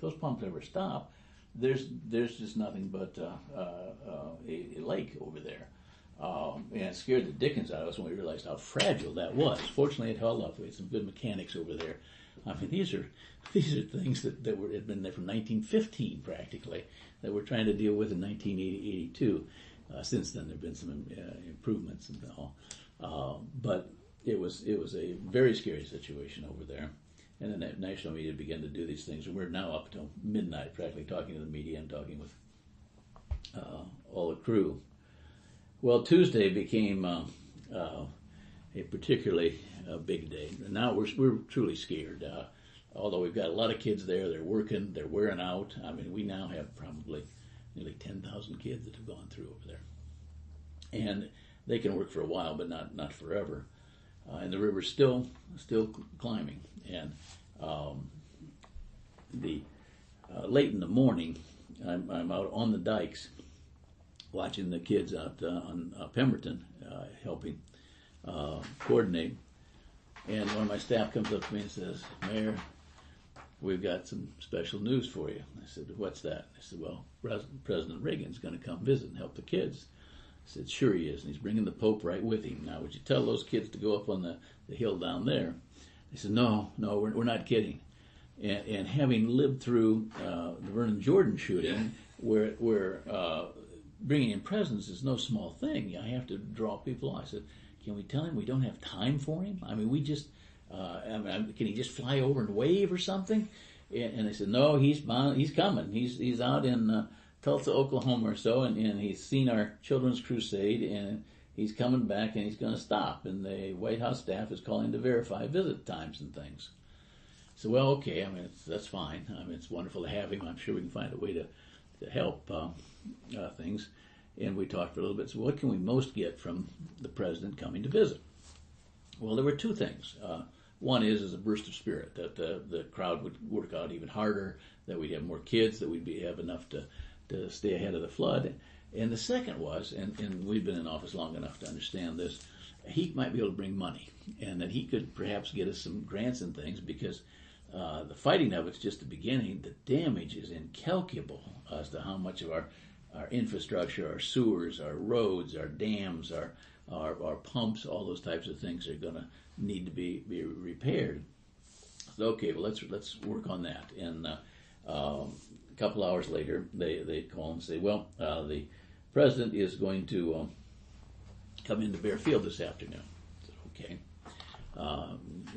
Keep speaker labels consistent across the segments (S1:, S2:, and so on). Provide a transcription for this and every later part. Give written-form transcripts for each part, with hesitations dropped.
S1: those pumps ever stop, there's just nothing but a lake over there. And it scared the dickens out of us when we realized how fragile that was. Fortunately, it held up. We had some good mechanics over there. I mean, these are things that had been there from 1915 practically that we're trying to deal with in 1982. Since then, there have been some improvements and all, but it was a very scary situation over there. And the national media began to do these things, and we're now up till midnight practically talking to the media and talking with all the crew. Well, Tuesday became a particularly big day. Now we're truly scared. Although we've got a lot of kids there, they're working, they're wearing out. I mean, we now have probably nearly 10,000 kids that have gone through over there, and they can work for a while, but not forever. And the river's still climbing. And late in the morning, I'm out on the dikes watching the kids out on Pemberton, helping coordinate. And one of my staff comes up to me and says, "Mayor, we've got some special news for you." I said, "What's that?" I said, "Well, President Reagan's going to come visit and help the kids." I said, "Sure he is, and he's bringing the Pope right with him. Now, would you tell those kids to go up on the hill down there?" They said, No, we're not kidding." And having lived through the Vernon Jordan shooting, where bringing in presents is no small thing, I have to draw people. I said, "Can we tell him we don't have time for him? I mean, we just, can he just fly over and wave or something?" And they said, "No, he's coming. He's out in Tulsa, Oklahoma or so, and he's seen our Children's Crusade, and he's coming back, and he's going to stop. And the White House staff is calling to verify visit times and things." So, well, okay, I mean, that's fine. I mean, it's wonderful to have him. I'm sure we can find a way to help things. And we talked for a little bit. So what can we most get from the president coming to visit? Well, there were two things. One is a burst of spirit, that the crowd would work out even harder, that we'd have more kids, that we'd have enough to stay ahead of the flood. And the second was, and we've been in office long enough to understand this, he might be able to bring money, and that he could perhaps get us some grants and things, because the fighting of it's just the beginning. The damage is incalculable as to how much of our infrastructure, our sewers, our roads, our dams, our pumps, all those types of things are going to need to be repaired. So, okay, well, let's work on that. And a couple hours later, they call and say, "Well, the president is going to come into Bear Field this afternoon." I said, "Okay.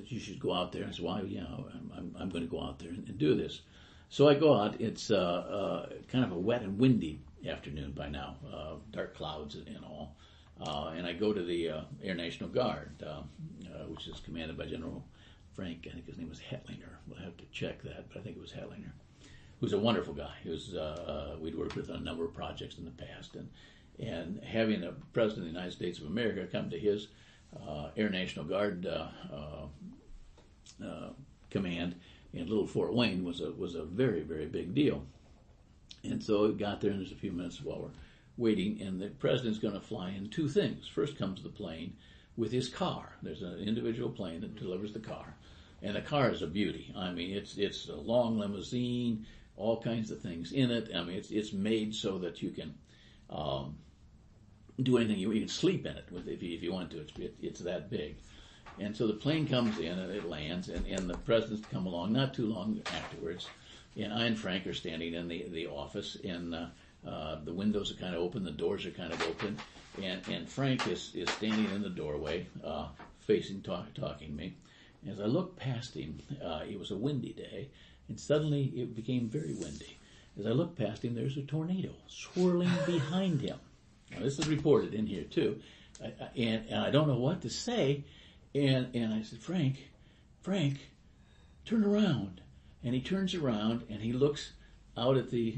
S1: You should go out there." I said, "Well, yeah, I'm going to go out there and do this." So I go out. It's kind of a wet and windy afternoon by now, dark clouds and all. And I go to the Air National Guard, which is commanded by General Frank. I think his name was Hetlinger. We'll have to check that, but I think it was Hetlinger, who's a wonderful guy. We'd worked with on a number of projects in the past, and having a president of the United States of America come to his Air National Guard command in Little Fort Wayne was a very, very big deal. And so we got there, and there's a few minutes while we're waiting, and the president's going to fly in two things. First comes the plane with his car. There's an individual plane that delivers the car, and the car is a beauty. I mean, it's a long limousine, all kinds of things in it. I mean, it's made so that you can do anything. You can sleep in it if you want to. It's that big. And so the plane comes in, and it lands, and the president's come along not too long afterwards. And I and Frank are standing in the office, and the windows are kind of open, the doors are kind of open, and Frank is standing in the doorway, facing, talking to me. As I look past him, it was a windy day, and suddenly it became very windy. As I look past him, there's a tornado swirling behind him. Now, this is reported in here too, and I don't know what to say, and I said, Frank, turn around. And he turns around and he looks out at the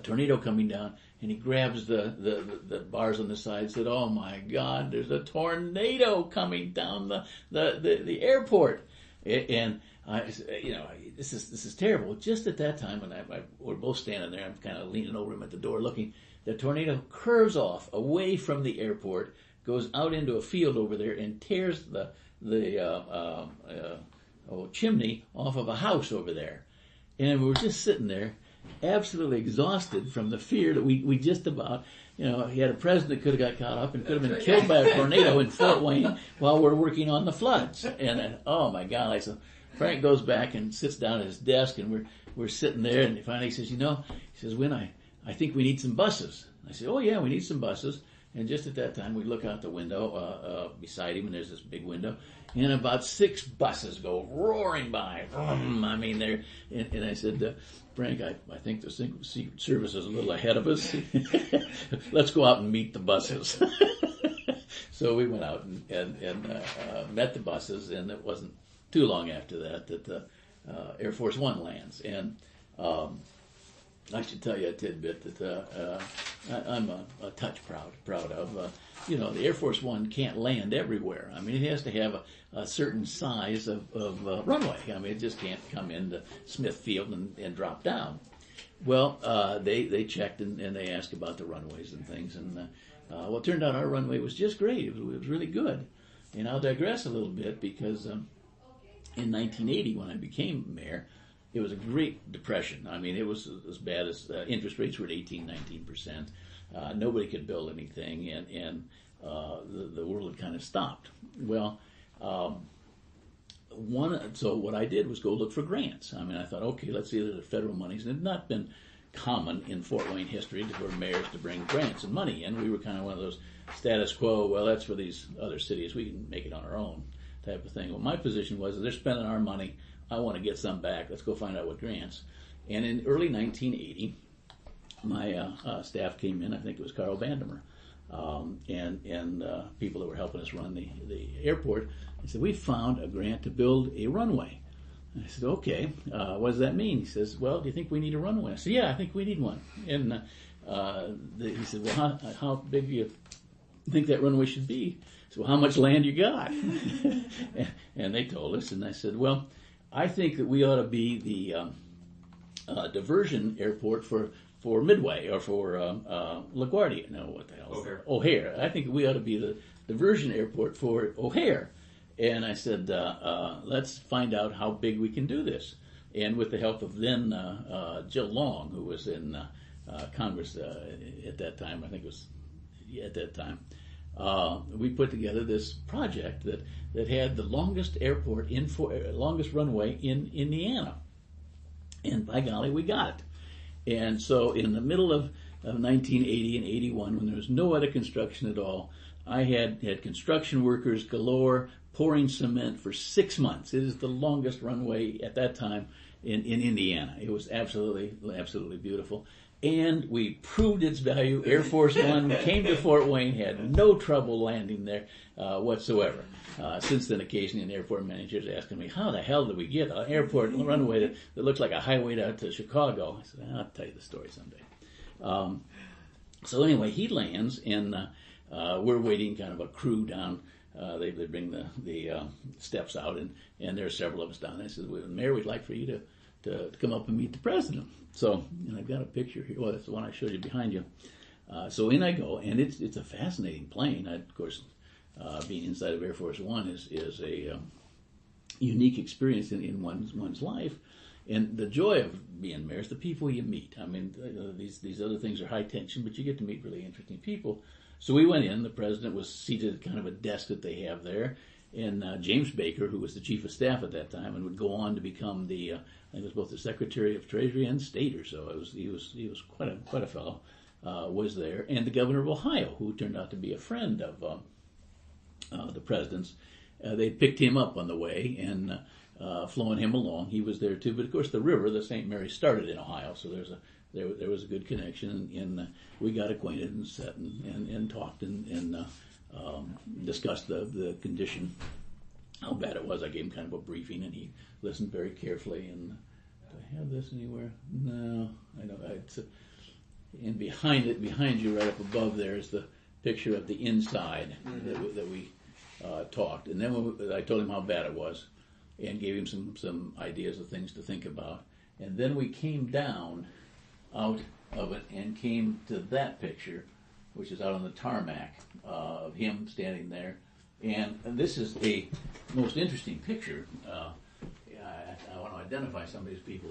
S1: tornado coming down, and he grabs the bars on the side and said, "Oh my God, there's a tornado coming down the airport." And I, this is terrible. Just at that time, when we're both standing there, I'm kind of leaning over him at the door looking. The tornado curves off away from the airport, goes out into a field over there, and tears the chimney off of a house over there. And we were just sitting there, absolutely exhausted from the fear that we just about, he had a president that could have got caught up and could have been killed by a tornado in Fort Wayne while we're working on the floods. And oh my God, so Frank goes back and sits down at his desk, and we're sitting there, and finally he says, he says, Win, I think we need some buses. I said, oh yeah, we need some buses. And just at that time, we look out the window beside him, and there's this big window, and about 6 buses go roaring by. I mean, and I said, Frank, I think the Secret Service is a little ahead of us. Let's go out and meet the buses. So we went out and met the buses, and it wasn't too long after that Air Force One lands. And I should tell you a tidbit that I'm a touch proud of. The Air Force One can't land everywhere. I mean, it has to have a certain size of runway. I mean, it just can't come into Smithfield and drop down. Well, they checked and they asked about the runways and things. And it turned out our runway was just great. It was really good. And I'll digress a little bit because in 1980, when I became mayor, it was a great depression. I mean, it was as bad as interest rates were at 19%. Nobody could build anything, and the world had kind of stopped. Well, so what I did was go look for grants. I mean, I thought, okay, let's see if there's federal monies. And it had not been common in Fort Wayne history for mayors to bring grants and money in. We were kind of one of those status quo, well, that's for these other cities. We can make it on our own type of thing. Well, my position was, if they're spending our money, I want to get some back. Let's go find out what grants. And in early 1980, my staff came in. I think it was Carl Vandemer, and people that were helping us run the airport. They said, we found a grant to build a runway. And I said, okay, what does that mean? He says, well, do you think we need a runway? I said, yeah, I think we need one. And he said, well, how big do you think that runway should be? I said, well, how much land you got? And they told us, and I said, well, I think that we ought to be the diversion airport for Midway or for LaGuardia. No, what the hell? O'Hare. I think we ought to be the diversion airport for O'Hare. And I said, let's find out how big we can do this. And with the help of then Jill Long, who was in Congress at that time, I think it was at that time, we put together this project that had the longest airport longest runway in Indiana. And by golly, we got it. And so in the middle of 1980 and 81, when there was no other construction at all, I had construction workers galore pouring cement for 6 months. It is the longest runway at that time in Indiana. It was absolutely beautiful. And we proved its value. Air Force One came to Fort Wayne, had no trouble landing there whatsoever. Since then, occasionally an airport manager is asking me, how the hell did we get an airport runway that looks like a highway out to Chicago? I said, I'll tell you the story someday. So anyway, he lands, and we're waiting kind of a crew down. They bring the steps out, and there are several of us down there. I said, well, Mayor, we'd like for you to come up and meet the president. So, and I've got a picture here. Well, that's the one I showed you behind you. So in I go, and it's a fascinating plane. Of course, being inside of Air Force One is a unique experience in one's life. And the joy of being mayor is the people you meet. I mean, these other things are high tension, but you get to meet really interesting people. So we went in. The president was seated at kind of a desk that they have there. And James Baker, who was the chief of staff at that time and would go on to become I think it was both the Secretary of Treasury and State or so. He was quite a fellow, was there. And the governor of Ohio, who turned out to be a friend of the president's. They picked him up on the way and flown him along. He was there too. But of course, the river, the St. Mary, started in Ohio, so there was a good connection. And we got acquainted and sat and talked and discussed the condition, how bad it was. I gave him kind of a briefing, and he listened very carefully. And do I have this anywhere? No, I don't. And behind you, right up above there, is the picture of the inside that we talked. And then I told him how bad it was, and gave him some ideas of things to think about. And then we came down out of it and came to that picture, which is out on the tarmac, of him standing there. And this is a most interesting picture. I want to identify some of these people.